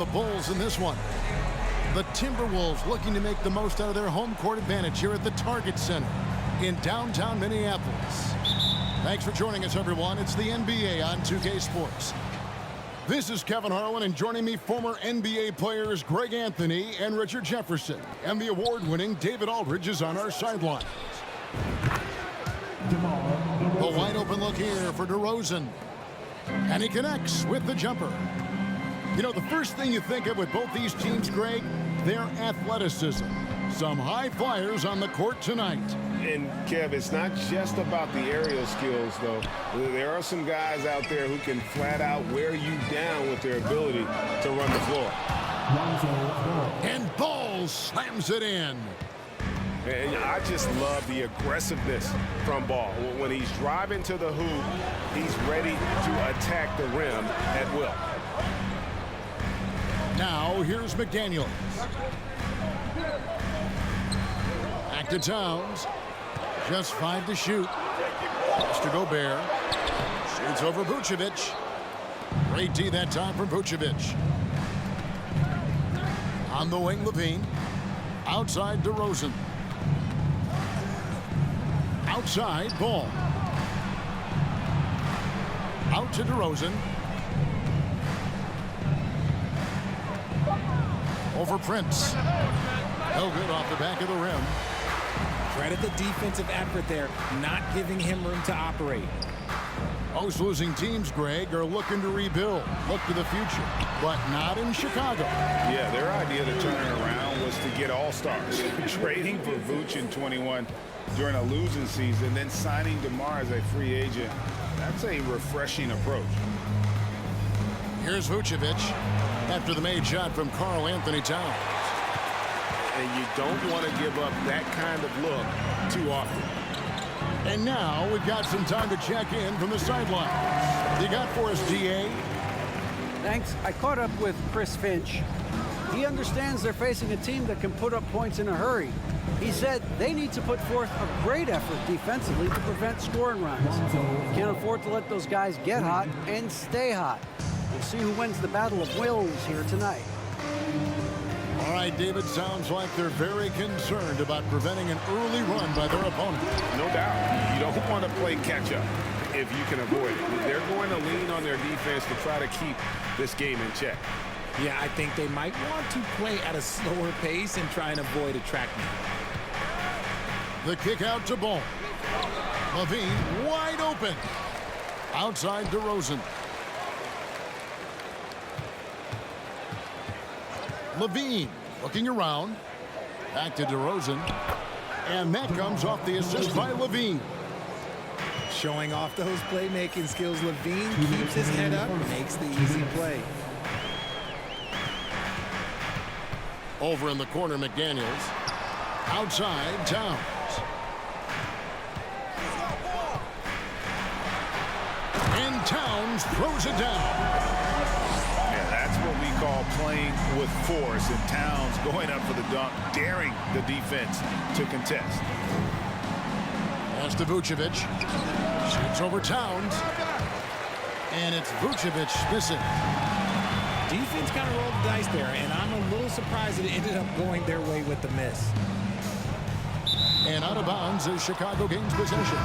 The Bulls in this one. The Timberwolves looking to make the most out of their home court advantage here at the Target Center in downtown Minneapolis. Thanks for joining us, everyone. It's the NBA on 2K Sports. This is Kevin Harlan, and joining me, former NBA players Greg Anthony and Richard Jefferson. And the award-winning David Aldridge is on our sidelines. The wide-open look here for DeRozan. And he connects with the jumper. You know, the first thing you think of with both these teams, Greg, their athleticism. Some high flyers on the court tonight. And, Kev, it's not just about the aerial skills, though. There are some guys out there who can flat out wear you down with their ability to run the floor. And Ball slams it in. And I just love the aggressiveness from Ball. When he's driving to the hoop, he's ready to attack the rim at will. Now, here's McDaniels. Back to Towns. Just 5 to shoot. Mr. Gobert. Shoots over Vucevic. Great D that time from Vucevic. On the wing, Levine. Outside, DeRozan. Outside, Ball. Out to DeRozan. Over Prince. No good off the back of the rim. Credit the defensive effort there, not giving him room to operate. Most losing teams, Greg, are looking to rebuild. Look to the future, but not in Chicago. Yeah, their idea to turn it around was to get all-stars. Trading for Vooch in 21 during a losing season, then signing DeMar as a free agent. That's a refreshing approach. Here's Vucevic after the made shot from Karl Anthony Towns. And you don't want to give up that kind of look too often. And now we've got some time to check in from the sidelines. You got for us, DA? Thanks. I caught up with Chris Finch. He understands they're facing a team that can put up points in a hurry. He said they need to put forth a great effort defensively to prevent scoring runs. Can't afford to let those guys get hot and stay hot. We'll see who wins the battle of wills here tonight. All right, David, sounds like they're very concerned about preventing an early run by their opponent. No doubt. You don't want to play catch-up if you can avoid it. They're going to lean on their defense to try to keep this game in check. Yeah, I think they might want to play at a slower pace and try and avoid a track meet. The kick out to Ball. Levine wide open. Outside DeRozan. Levine looking around. Back to DeRozan. And that comes off the assist by Levine. Showing off those playmaking skills, Levine keeps his head up, makes the easy play. Over in the corner, McDaniels. Outside, Towns. And Towns throws it down. That's what we call playing with force, and Towns going up for the dunk, daring the defense to contest. Pass to Vucevic. Shoots over Towns. And it's Vucevic missing. Defense kind of rolled the dice there, and I'm a little surprised that it ended up going their way with the miss. And out of bounds as Chicago gains possession.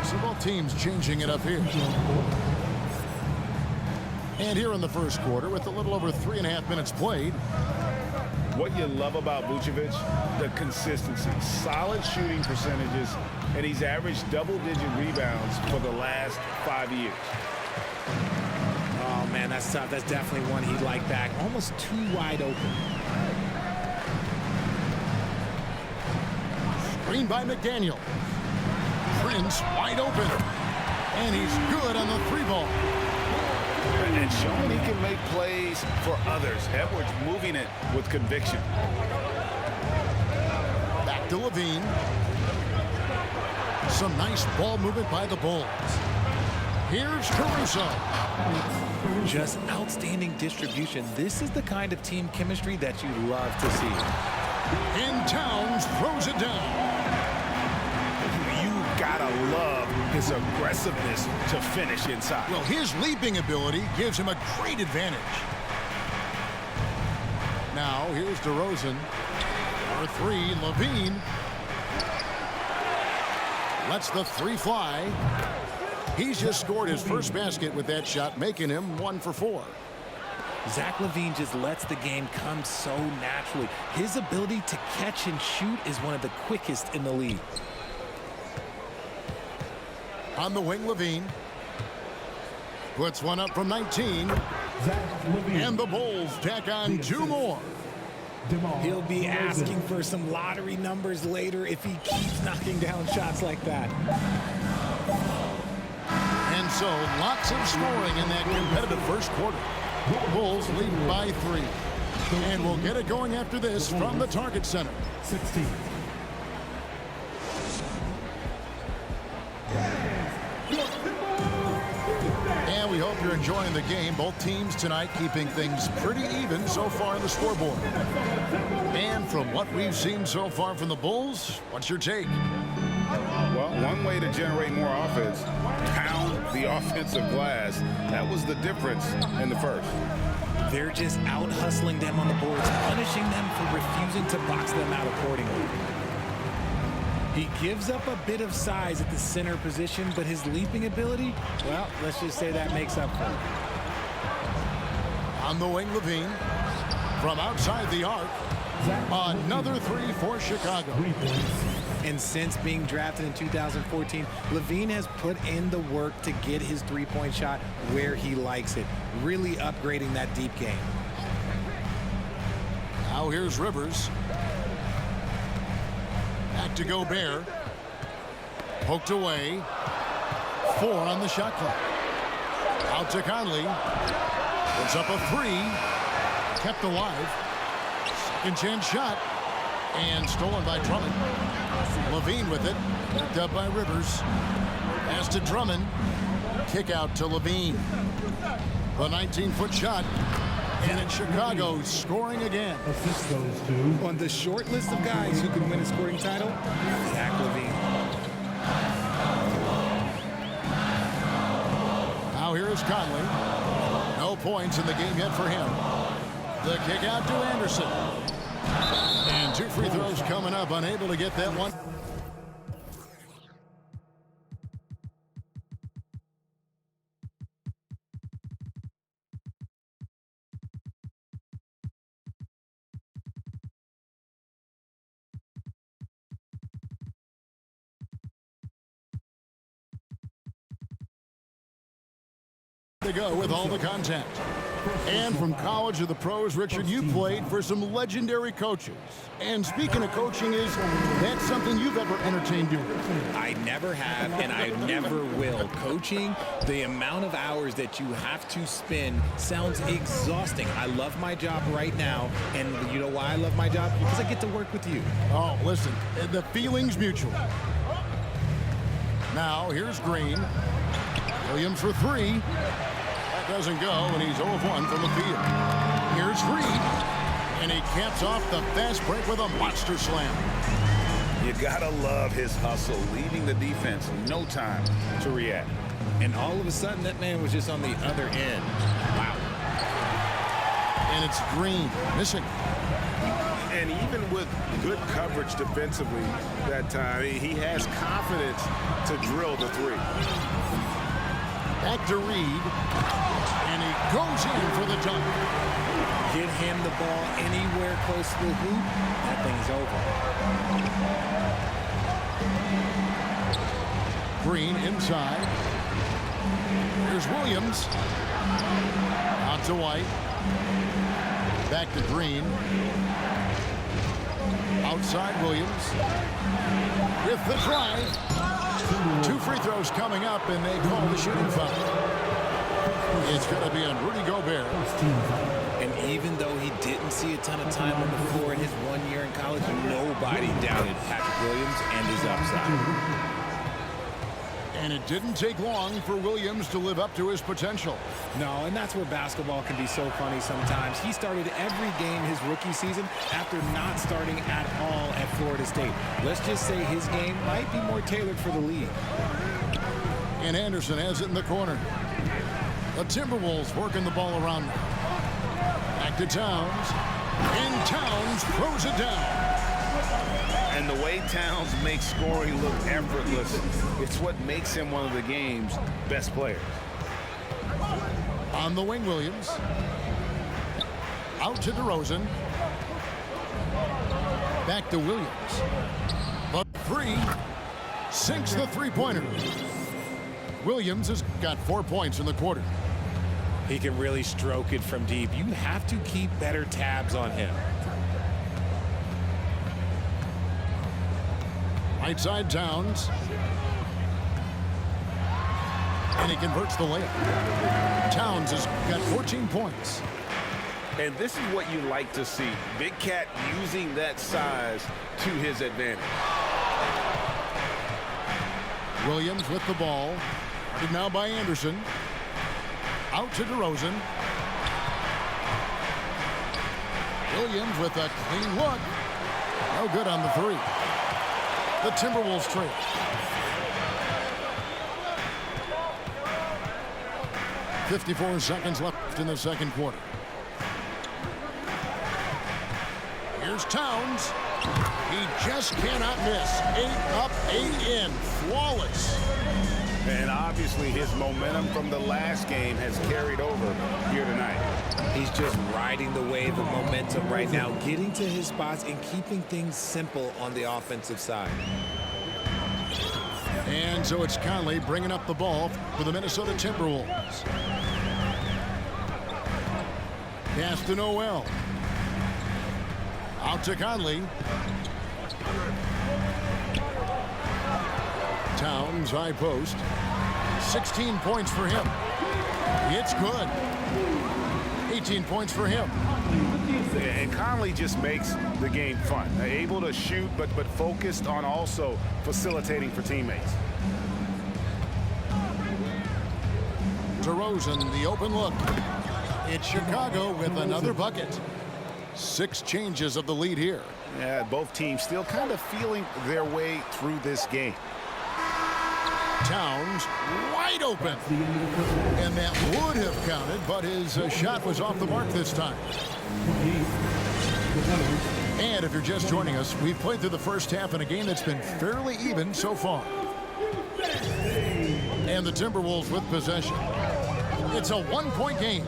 So both teams changing it up here. And here in the first quarter, with a little over 3.5 minutes played. What you love about Vucevic, the consistency, solid shooting percentages, and he's averaged double-digit rebounds for the last 5 years. Oh, man, that's tough. That's definitely one he'd like back. Almost too wide open. Screen by McDaniel. Prince wide open. And he's good on the 3-ball. And showing he can make plays for others. Edwards moving it with conviction. Back to Levine. Some nice ball movement by the Bulls. Here's Caruso. Just outstanding distribution. This is the kind of team chemistry that you love to see. And Towns throws it down. You gotta love his aggressiveness to finish inside. Well, his leaping ability gives him a great advantage. Now here's DeRozan. For three, Levine. Lets the three fly. He's just scored his first basket with that shot, making him 1 for 4. Zach LaVine just lets the game come so naturally. His ability to catch and shoot is one of the quickest in the league. On the wing, Levine. Puts one up from 19. And the Bulls tack on 2 more. He'll be asking for some lottery numbers later if he keeps knocking down shots like that. And so lots of scoring in that competitive first quarter. Bulls lead by 3. And we'll get it going after this from the Target Center. 16. And we hope you're enjoying the game. Both teams tonight keeping things pretty even so far in the scoreboard. And from what we've seen so far from the Bulls, what's your take? Well, one way to generate more offense, pound the offensive glass. That was the difference in the first. They're just out hustling them on the boards, punishing them for refusing to box them out accordingly. He gives up a bit of size at the center position, but his leaping ability, well, let's just say that makes up for it. On the wing, Levine. From outside the arc, another 3 for Chicago. And since being drafted in 2014, LaVine has put in the work to get his three-point shot where he likes it, really upgrading that deep game. Now here's Rivers. Back to Gobert. Poked away. 4 on the shot clock. Out to Conley. Puts up a 3. Kept alive. Second chance shot. And stolen by Drummond. Levine with it. Picked up by Rivers. Pass to Drummond. Kick out to Levine. The 19-foot shot. And it's Chicago scoring again. Assist goes to. On the short list of guys who can win a scoring title, Zach LaVine. Now here is Conley. No points in the game yet for him. The kick out to Anderson. And 2 free throws coming up, unable to get that one. To go with all the contact. And from college to the pros, Richard, you played for some legendary coaches. And speaking of coaching, is that something you've ever entertained doing? I never have, and I never will. Coaching, the amount of hours that you have to spend sounds exhausting. I love my job right now, and you know why I love my job? Because I get to work with you. Oh, listen, the feeling's mutual. Now, here's Green. Williams for 3. That doesn't go, and he's 0 of 1 from the field. Here's Reed, and he caps off the fast break with a monster slam. You gotta love his hustle, leaving the defense no time to react. And all of a sudden, that man was just on the other end. Wow. And it's Green missing. And even with good coverage defensively that time, he has confidence to drill the 3. Back to Reed, and he goes in for the dunk. Get him the ball anywhere close to the hoop, that thing's over. Green inside. Here's Williams. Out to White. Back to Green. Outside Williams. With the drive. 2 free throws coming up, and they call the shooting foul. It's going to be on Rudy Gobert. And even though he didn't see a ton of time on the floor in his 1 year in college, nobody doubted Patrick Williams and his upside. And it didn't take long for Williams to live up to his potential. No, and that's where basketball can be so funny sometimes. He started every game his rookie season after not starting at all at Florida State. Let's just say his game might be more tailored for the league. And Anderson has it in the corner. The Timberwolves working the ball around now. Back to Towns. And Towns throws it down. And the way Towns makes scoring look effortless, it's what makes him one of the game's best players. On the wing, Williams. Out to DeRozan. Back to Williams. But three. Sinks the three-pointer. Williams has got 4 points in the quarter. He can really stroke it from deep. You have to keep better tabs on him. Right side, Towns. And he converts the layup. Towns has got 14 points. And this is what you like to see. Big Cat using that size to his advantage. Williams with the ball. Now by Anderson. Out to DeRozan. Williams with a clean look. No good on the three. The Timberwolves trail. .54 seconds left in the second quarter. Here's Towns. He just cannot miss. 8 up, 8 in. Flawless. And obviously his momentum from the last game has carried over here tonight. He's just riding the wave of momentum right now, getting to his spots and keeping things simple on the offensive side. And so it's Conley bringing up the ball for the Minnesota Timberwolves. Pass to Noel. Out to Conley. Towns, high post. 16 points for him. It's good. 18 points for him. And Conley just makes the game fun. They're able to shoot, but focused on also facilitating for teammates. DeRozan, the open look. It's Chicago with another bucket. 6 changes of the lead here. Yeah, both teams still kind of feeling their way through this game. Towns wide open. And that would have counted, but his shot was off the mark this time. And if you're just joining us, we've played through the first half in a game that's been fairly even so far. And the Timberwolves with possession. It's a 1-point game.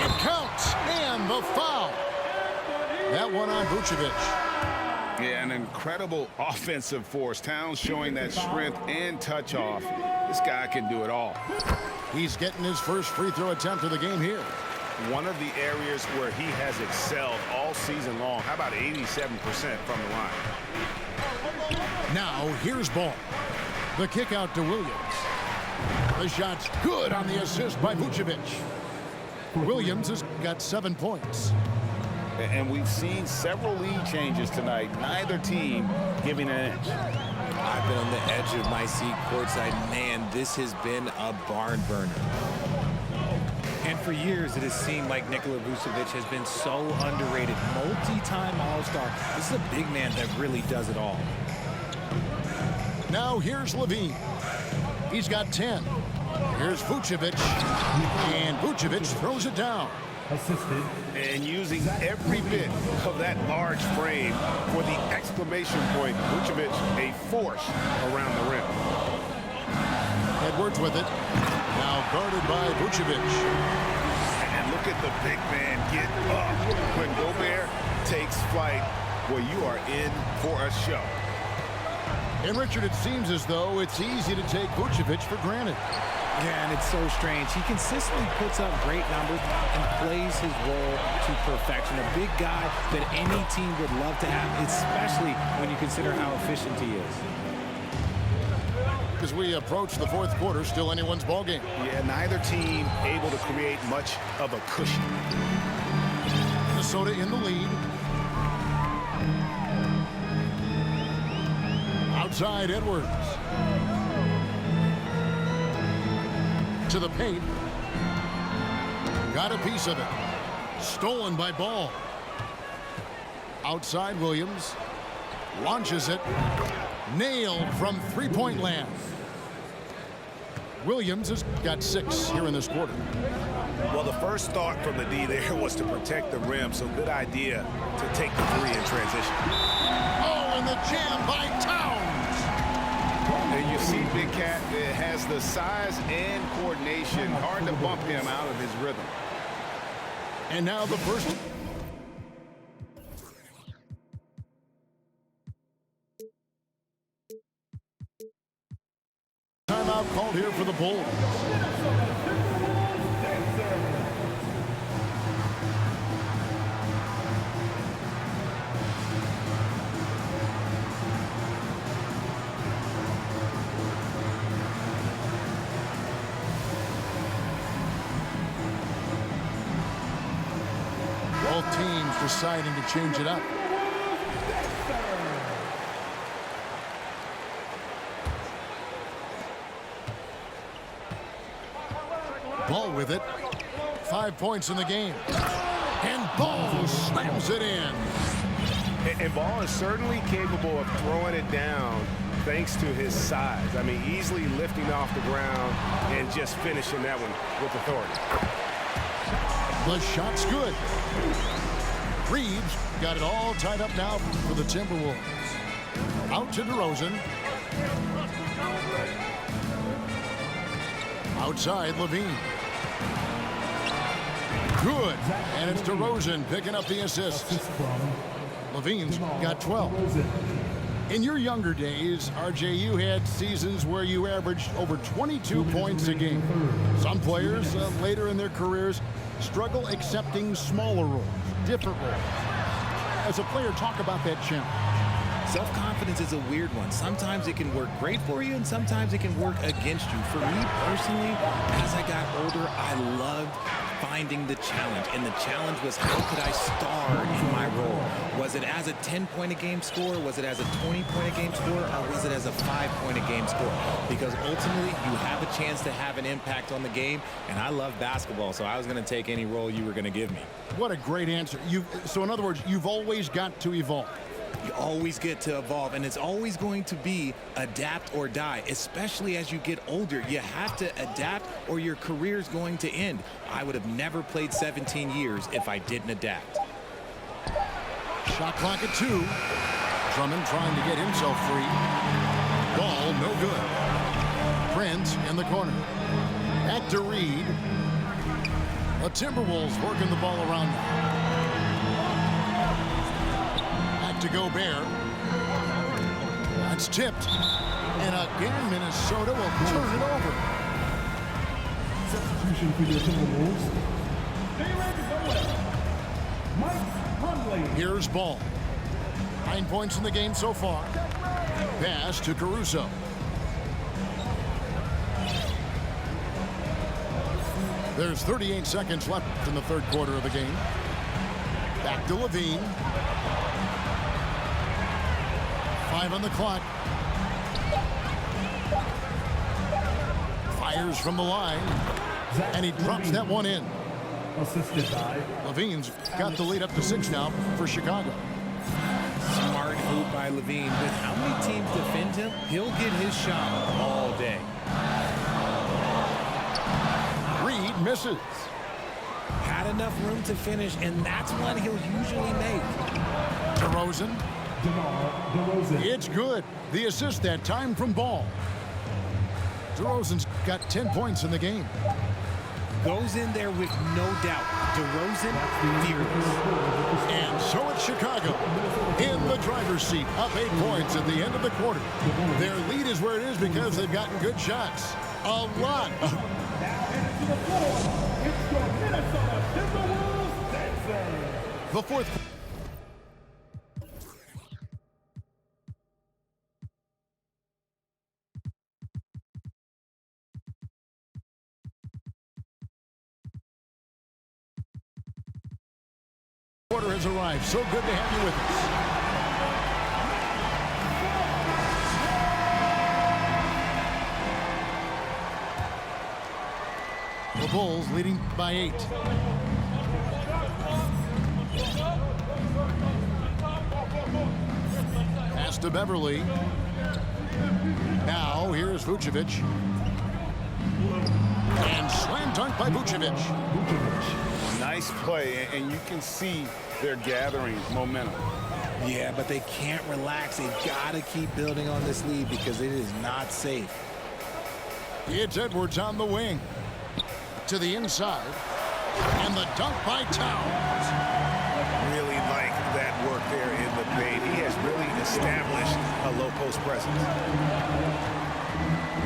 It counts, and the foul. That one on Vucevic. Yeah, an incredible offensive force. Towns showing that strength and touch off. This guy can do it all. He's getting his first free throw attempt of the game here. One of the areas where he has excelled all season long. How about 87% from the line? Now, here's Ball. The kick out to Williams. The shot's good on the assist by Vucevic. Williams has got 7 points. And we've seen several lead changes tonight. Neither team giving an inch. I've been on the edge of my seat courtside. Man, this has been a barn burner. And for years, it has seemed like Nikola Vucevic has been so underrated. Multi-time All-Star. This is a big man that really does it all. Now here's Levine. He's got 10. Here's Vucevic. And Vucevic throws it down. Assisted. And using every bit of that large frame for the exclamation point. Vucevic, a force around the rim. Edwards with it. Now guarded by Vucevic. And look at the big man get up. When Gobert takes flight, well, you are in for a show. And Richard, it seems as though it's easy to take Vucevic for granted. Yeah, and it's so strange. He consistently puts up great numbers and plays his role to perfection. A big guy that any team would love to have, especially when you consider how efficient he is. As we approach the fourth quarter, still anyone's ball game. Yeah, neither team able to create much of a cushion. Minnesota in the lead. Outside Edwards. To the paint. Got a piece of it. Stolen by Ball. Outside Williams. Launches it. Nailed from three-point land. Williams has got 6 here in this quarter. Well, the first thought from the D there was to protect the rim, so good idea to take the three in transition. Oh, and the jam by Towns. And you see Big Cat has the size and coordination. Hard to bump him out of his rhythm. And now the first. Timeout called here for the Bulls. Both teams deciding to change it up. Ball with it. 5 points in the game. And Ball slams it in. And Ball is certainly capable of throwing it down thanks to his size. I mean, easily lifting off the ground and just finishing that one with authority. The shot's good. Reeves got it all tied up now for the Timberwolves. Out to DeRozan. Outside, Levine. Good. And it's DeRozan picking up the assist. Levine's got 12. In your younger days, RJ, you had seasons where you averaged over 22 points a game. Some players later in their careers struggle accepting smaller roles, different roles. As a player, talk about that challenge. Self-confidence is a weird one. Sometimes it can work great for you, and sometimes it can work against you. For me personally, as I got older, I loved finding the challenge. And the challenge was, how could I star in my role? Was it as a 10-point-a-game scorer? Was it as a 20-point-a-game scorer? Or was it as a 5-point-a-game scorer? Because ultimately, you have a chance to have an impact on the game. And I love basketball, so I was going to take any role you were going to give me. What a great answer. So in other words, you've always got to evolve. You always get to evolve, and it's always going to be adapt or die, especially as you get older. You have to adapt or your career's going to end. I would have never played 17 years if I didn't adapt. Shot clock at 2. Drummond trying to get himself free. Ball no good. Prince in the corner. Back to Reed. The Timberwolves working the ball around now. To Gobert. That's tipped. And again, Minnesota will turn it over. Substitution for your Timberwolves. Mike Conley. Here's Ball. 9 points in the game so far. Pass to Caruso. There's 38 seconds left in the third quarter of the game. Back to Levine. 5 on the clock. Fires from the line. And he drops that one in. Assisted by Levine's got the lead up to 6 now for Chicago. Smart move by Levine. With how many teams defend him, he'll get his shot all day. Reed misses. Had enough room to finish, and that's one he'll usually make. DeRozan. DeRozan. It's good. The assist that time from Ball. DeRozan's got 10 points in the game. Goes in there with no doubt. DeRozan, fearless. And so it's Chicago in the driver's seat, up 8 points at the end of the quarter. Their lead is where it is because they've gotten good shots. A lot. The fourth. Quarter has arrived. So good to have you with us. The Bulls leading by 8. Pass to Beverly. Now here's Vucevic. And slam dunk by Vucevic. Nice play, and you can see they're gathering momentum. Yeah, but they can't relax. They've got to keep building on this lead because it is not safe. It's Edwards on the wing. To the inside. And the dunk by Towns. Really like that work there in the paint. He has really established a low post presence.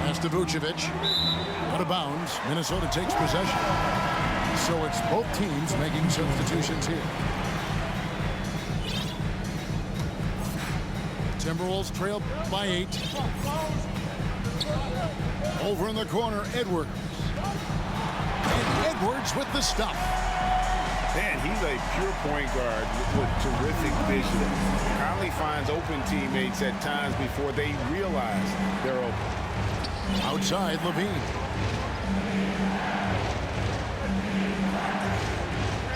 Pass to Vucevic. Out of bounds. Minnesota takes possession. So it's both teams making substitutions here. Timberwolves trail by 8. Over in the corner, Edwards. And Edwards with the stop. Man, he's a pure point guard with terrific vision. Conley finds open teammates at times before they realize they're open. Outside, Levine.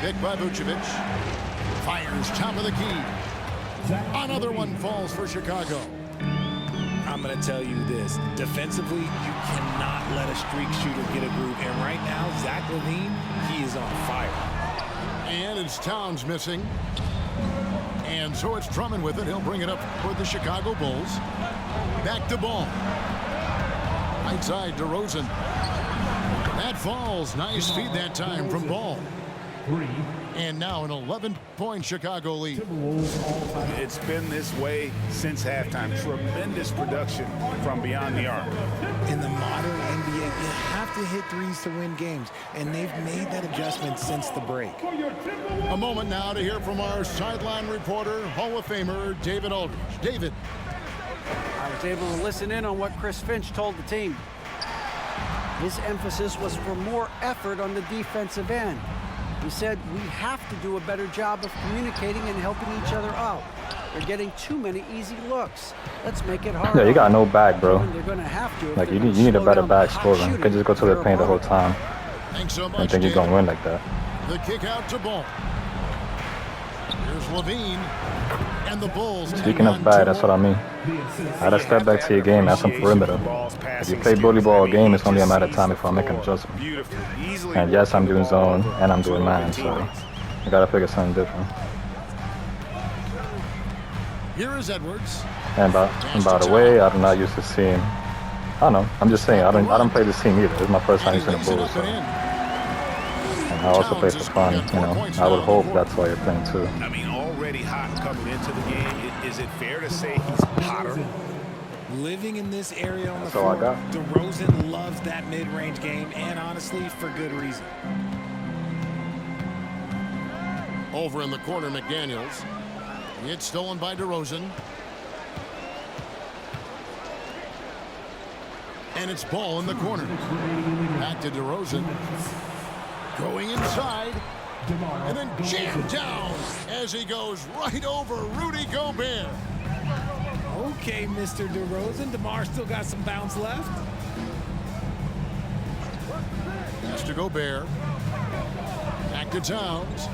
Pick by Vucevic. Fires top of the key. Another one falls for Chicago. I'm going to tell you this. Defensively, you cannot let a streak shooter get a groove. And right now, Zach LaVine, he is on fire. And it's Towns missing. And so it's Drummond with it. He'll bring it up for the Chicago Bulls. Back to Ball. Right side, DeRozan. That falls. Nice feed that time from Ball. 3. And now an 11-point Chicago lead. It's been this way since halftime. Tremendous production from beyond the arc. In the modern NBA, you have to hit threes to win games, and they've made that adjustment since the break. A moment now to hear from our sideline reporter, Hall of Famer David Aldridge. David. I was able to listen in on what Chris Finch told the team. His emphasis was for more effort on the defensive end. He said, we have to do a better job of communicating and helping each other out. They're getting too many easy looks. Let's make it harder. Yeah, you got no back, bro. They're going to have to. Like, you need a better back scorer. You can just go to the paint the whole time. Thanks so much, I think you're going to win like that. The kick out to Ball. Here's Levine. And the Bulls. Speaking of bad, that's what I mean. I gotta step back to your game, have some perimeter. If you play bully ball game, it's only a matter of time before I make an adjustment. And yes, I'm doing zone and I'm doing man, so I gotta figure something different. Here is Edwards. And by the way, I do not used to see him. I don't know. I'm just saying, I don't play this team either. This is my first time using the Bulls, so. And I also play for fun, you know. I would hope that's why you're playing too. I mean, already hot coming into the game. Is it fair to say he's hotter? Living in this area on the That's all I floor, got. DeRozan loves that mid-range game, and honestly, for good reason. Over in the corner, McDaniels. It's stolen by DeRozan. And it's Ball in the corner. Back to DeRozan. Going inside. And then jammed down as he goes right over Rudy Gobert. Okay, Mr. DeRozan. DeMar still got some bounce left. Pass to Gobert. Back to Towns.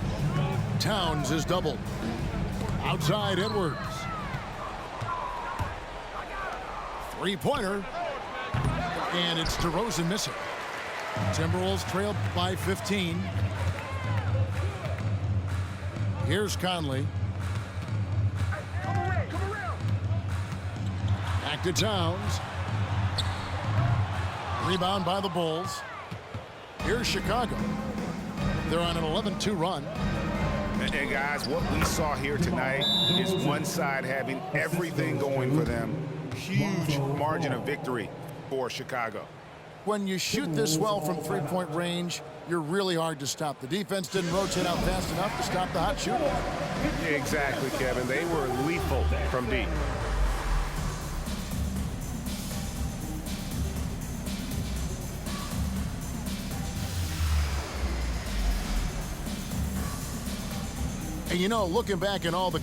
Towns is doubled. Outside Edwards. Three-pointer. And it's DeRozan missing. Timberwolves trail by 15. Here's Conley. Back to Towns. Rebound by the Bulls. Here's Chicago. They're on an 11-2 run. And guys, what we saw here tonight is one side having everything going for them. Huge margin of victory for Chicago. When you shoot this well from three-point range, you're really hard to stop. The defense didn't rotate out fast enough to stop the hot shooter. Yeah, exactly, Kevin. They were lethal from deep. And you know, looking back at all the